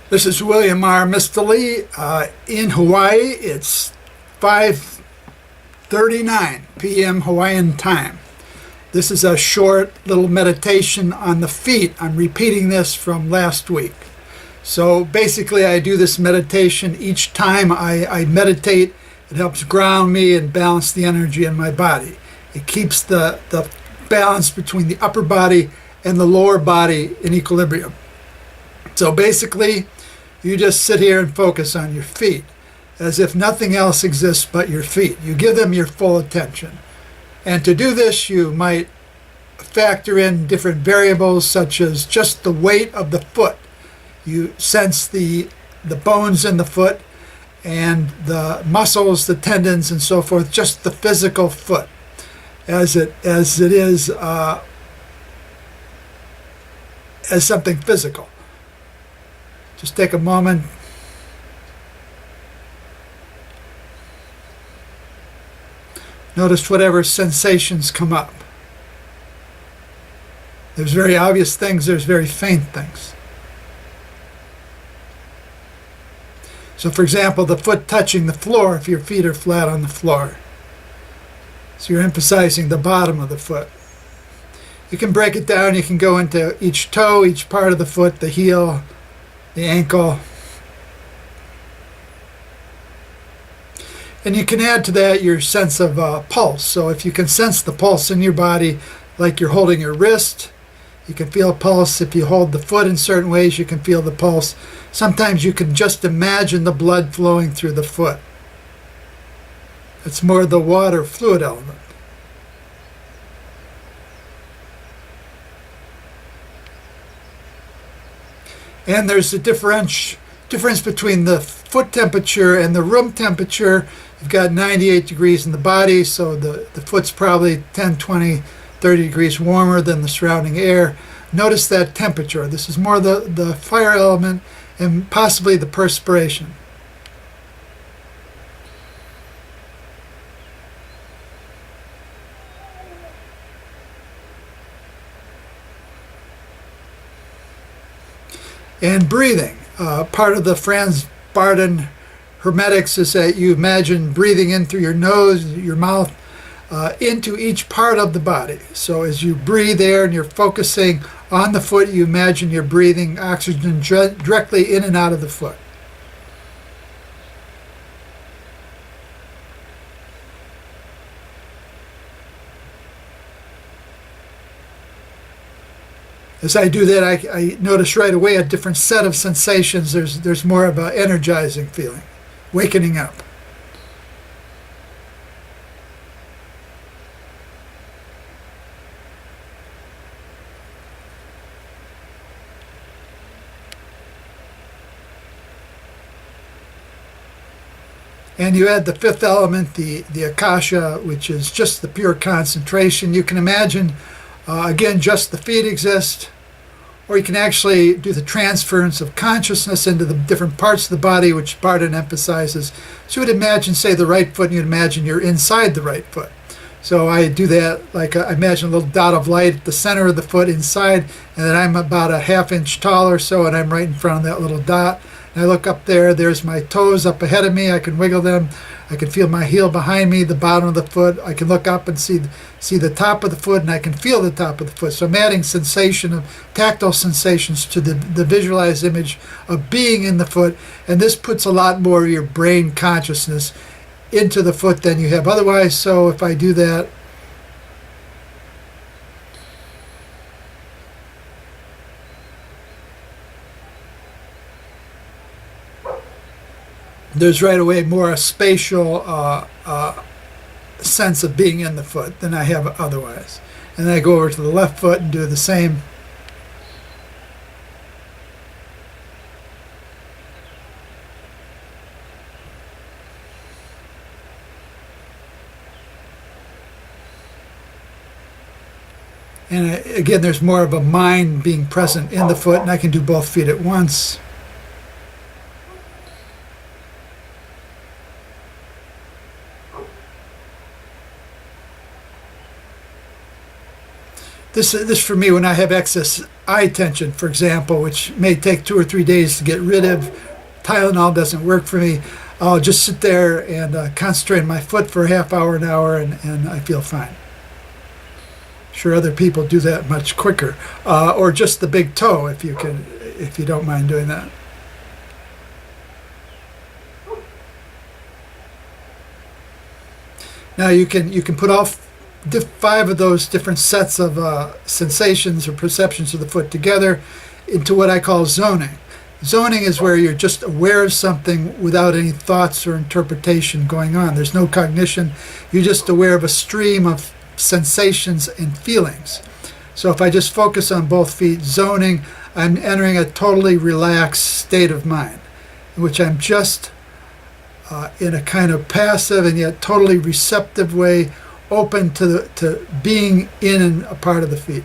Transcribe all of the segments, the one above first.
This is William R. Mistally in Hawaii. It's 5:39 p.m. Hawaiian time. This is a short little meditation on the feet. I'm repeating this from last week. So basically I do this meditation each time I meditate. It helps ground me and balance the energy in my body. It keeps the balance between the upper body and the lower body in equilibrium. So basically, you just sit here and focus on your feet as if nothing else exists but your feet. You give them your full attention. And to do this, you might factor in different variables such as just the weight of the foot. You sense the bones in the foot and the muscles, the tendons, and so forth, just the physical foot as it is as something physical. Just take a moment. Notice whatever sensations come up. There's very obvious things, there's very faint things. So for example, the foot touching the floor if your feet are flat on the floor. So you're emphasizing the bottom of the foot. You can break it down, you can go into each toe, each part of the foot, the heel, the ankle. And you can add to that your sense of pulse. So if you can sense the pulse in your body like you're holding your wrist, you can feel a pulse. If you hold the foot in certain ways, you can feel the pulse. Sometimes you can just imagine the blood flowing through the foot. It's more the water fluid element. And there's a difference between the foot temperature and the room temperature. You've got 98 degrees in the body, so the foot's probably 10, 20, 30 degrees warmer than the surrounding air. Notice that temperature. This is more the fire element and possibly the perspiration. And breathing. Part of the Franz Bardon hermetics is that you imagine breathing in through your nose, your mouth, into each part of the body. So as you breathe there and you're focusing on the foot, you imagine you're breathing oxygen directly in and out of the foot. As I do that, I notice right away a different set of sensations. There's more of an energizing feeling, wakening up. And you add the fifth element, the akasha, which is just the pure concentration. You can imagine, again, just the feet exist, or you can actually do the transference of consciousness into the different parts of the body, which Bardon emphasizes. So you would imagine, say, the right foot, and you'd imagine you're inside the right foot. So I do that, like I imagine a little dot of light at the center of the foot inside, and then I'm about a half-inch tall or so, and I'm right in front of that little dot. And I look up there, there's my toes up ahead of me, I can wiggle them, I can feel my heel behind me, the bottom of the foot, I can look up and see the top of the foot, and I can feel the top of the foot. So I'm adding sensation of tactile sensations to the visualized image of being in the foot, and this puts a lot more of your brain consciousness into the foot than you have otherwise. So if I do that, there's right away more a spatial sense of being in the foot than I have otherwise. And then I go over to the left foot and do the same. And again, there's more of a mind being present in the foot, and I can do both feet at once. This for me when I have excess eye tension, for example, which may take 2 or 3 days to get rid of. Tylenol doesn't work for me. I'll just sit there and concentrate on my foot for a half hour, an hour, and I feel fine. Sure, other people do that much quicker, or just the big toe if you don't mind doing that. Now you can put all 5 of those different sets of sensations or perceptions of the foot together into what I call zoning. Zoning is where you're just aware of something without any thoughts or interpretation going on. There's no cognition. You're just aware of a stream of sensations and feelings. So if I just focus on both feet, zoning, I'm entering a totally relaxed state of mind, in which I'm just in a kind of passive and yet totally receptive way, open to being in and a part of the feet.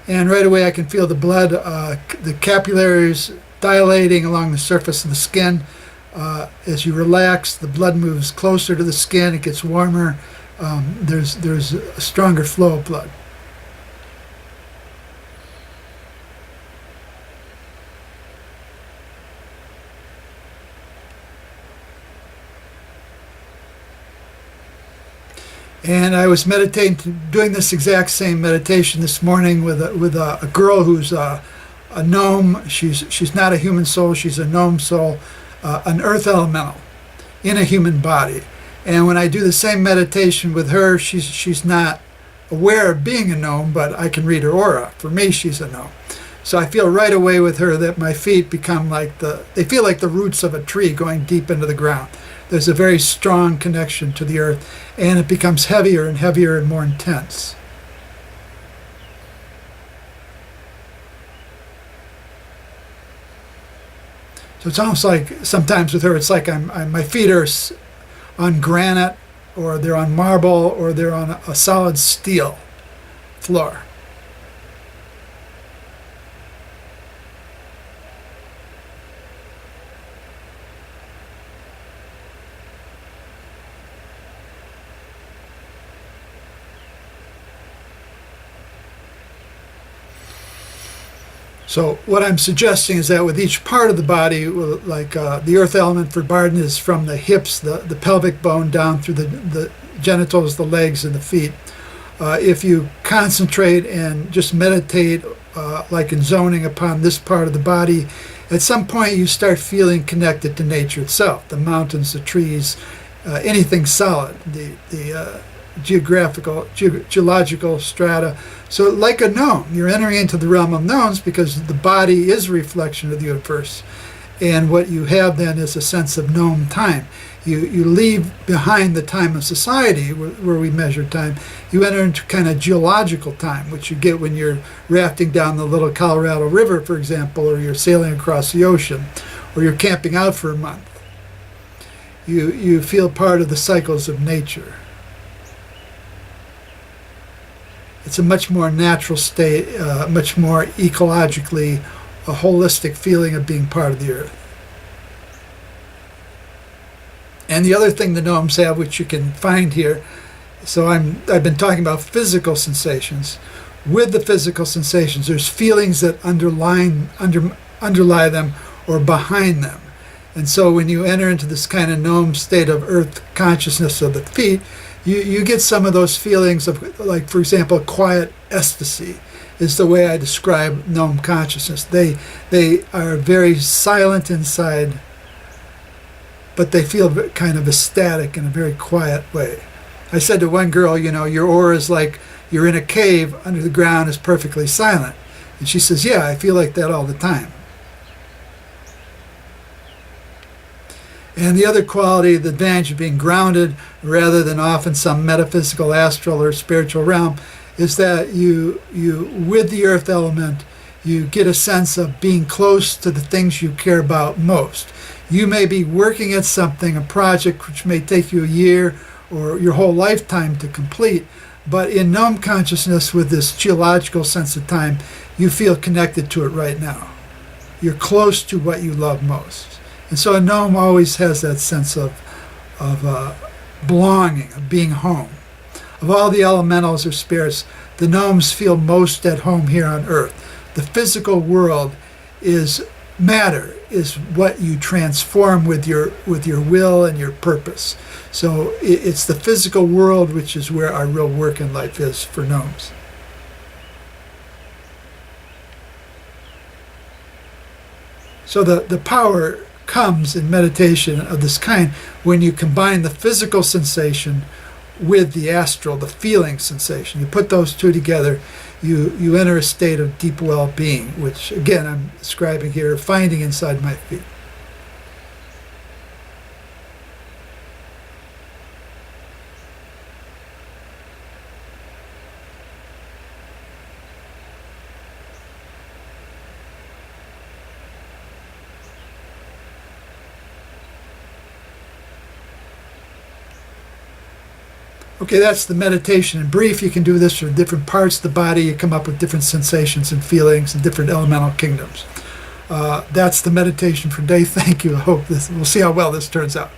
And right away I can feel the blood, the capillaries dilating along the surface of the skin. As you relax, the blood moves closer to the skin, it gets warmer, there's a stronger flow of blood. And I was meditating, doing this exact same meditation this morning with a girl who's a gnome. She's not a human soul, she's a gnome soul, an earth elemental in a human body. And when I do the same meditation with her, she's not aware of being a gnome, but I can read her aura. For me, she's a gnome. So I feel right away with her that my feet become they feel like the roots of a tree going deep into the ground. There's a very strong connection to the earth, and it becomes heavier and heavier and more intense. So it's almost like, sometimes with her, it's like my feet are on granite, or they're on marble, or they're on a solid steel floor. So what I'm suggesting is that with each part of the body, like the earth element for Bardon is from the hips, the pelvic bone down through the genitals, the legs, and the feet. If you concentrate and just meditate, like in zoning upon this part of the body, at some point you start feeling connected to nature itself, the mountains, the trees, anything solid, the geological strata. So like a gnome, you're entering into the realm of gnomes because the body is a reflection of the universe. And what you have then is a sense of gnome time. You leave behind the time of society where we measure time. You enter into kind of geological time, which you get when you're rafting down the little Colorado River, for example, or you're sailing across the ocean, or you're camping out for a month. You feel part of the cycles of nature. It's a much more natural state, much more ecologically a holistic feeling of being part of the earth. And the other thing the gnomes have, which you can find here, so I've been talking about physical sensations. With the physical sensations, there's feelings that underlie them or behind them. And so when you enter into this kind of gnome state of earth consciousness of the feet, you get some of those feelings of, like, for example, quiet ecstasy is the way I describe gnome consciousness. They are very silent inside, but they feel kind of ecstatic in a very quiet way. I said to one girl, your aura is like you're in a cave under the ground, is perfectly silent. And she says, yeah, I feel like that all the time. And the other quality, the advantage of being grounded rather than off in some metaphysical, astral, or spiritual realm, is that you with the earth element, you get a sense of being close to the things you care about most. You may be working at something, a project which may take you a year or your whole lifetime to complete, But in gnome consciousness, with this geological sense of time, you feel connected to it right now. You're close to what you love most. And so a gnome always has that sense of belonging, of being home. Of all the elementals or spirits, the gnomes feel most at home here on Earth. The physical world is matter, is what you transform with your will and your purpose. So it's the physical world which is where our real work in life is for gnomes. So the power comes in meditation of this kind when you combine the physical sensation with the astral, the feeling sensation. You put those two together, you enter a state of deep well-being, which again I'm describing here, finding inside my feet. Okay, that's the meditation in brief. You can do this for different parts of the body. You come up with different sensations and feelings and different elemental kingdoms. That's the meditation for today. Thank you. I hope we'll see how well this turns out.